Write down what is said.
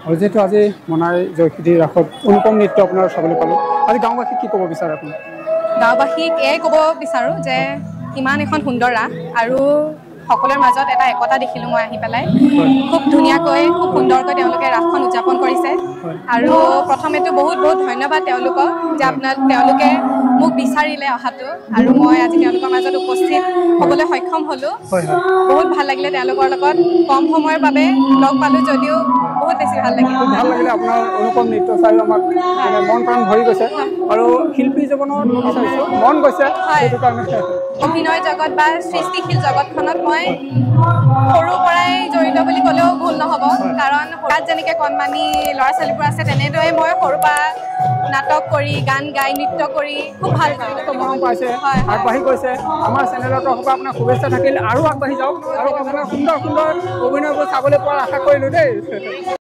আৰু যেহেতু আজি মনাই জয়সিদ্ধি ৰাসত অনুপম নৃত্য আপোনাৰ চাবলৈ পালোঁ আজি গাঁওবাসীক কি ক'ব বিচাৰে আপুনি গাঁওবাসীক এয়াই ক'ব বিচাৰোঁ যে কিমান এখন সুন্দৰ ৰাস আৰু সকলোৰে মাজত এটা একতা দেখিলোঁ মই আহি পেলাই খুব ধুনীয়াকৈ খুব সুন্দৰকৈ তেওঁলোকে ৰাসখন উদযাপন কৰিছে আৰু প্ৰথমেতো বহুত বহুত ধন্যবাদ তেওঁলোকক যে তেওঁলোকে মোক বিচাৰিলে অহাটো আৰু মই আজি তেওঁলোকৰ মাজত উপস্থিত হ'বলৈ সক্ষম হ'লোঁ বহুত ভাল লাগিলে তেওঁলোকৰ লগত কম সময়ৰ বাবে লগ পালোঁ যদিও বহুত বেছি ভাল লাগিল আপোনাৰ অনুপম নৃত্য চাই আমাক মন প্ৰাণ ভৰি গৈছে আৰু শিল্পী জীৱনত মন গৈছে সেইটো কাৰণে অভিনয় জগত বা সৃষ্টিশীল জগতখনত মই সৰুৰ পৰাই জড়িত বুলি ক'লেও ভুল নহ'ব কাৰণ তাত যেনেকৈ কণমানি ল'ৰা ছোৱালীবোৰ আছে তেনেদৰে মই সৰুৰ পৰা নাটক কৰি গান গাই নৃত্য কৰি খুব ভাল পাইছে আগবাঢ়ি গৈছে আমাৰ চেনেলৰ তৰফৰ পৰা আপোনাৰ শুভেচ্ছা থাকিল আৰু আগবাঢ়ি যাওক আৰু আপোনাৰ সুন্দৰ সুন্দৰ অভিনয়বোৰ চাবলৈ পোৱাৰ আশা কৰিলোঁ দেই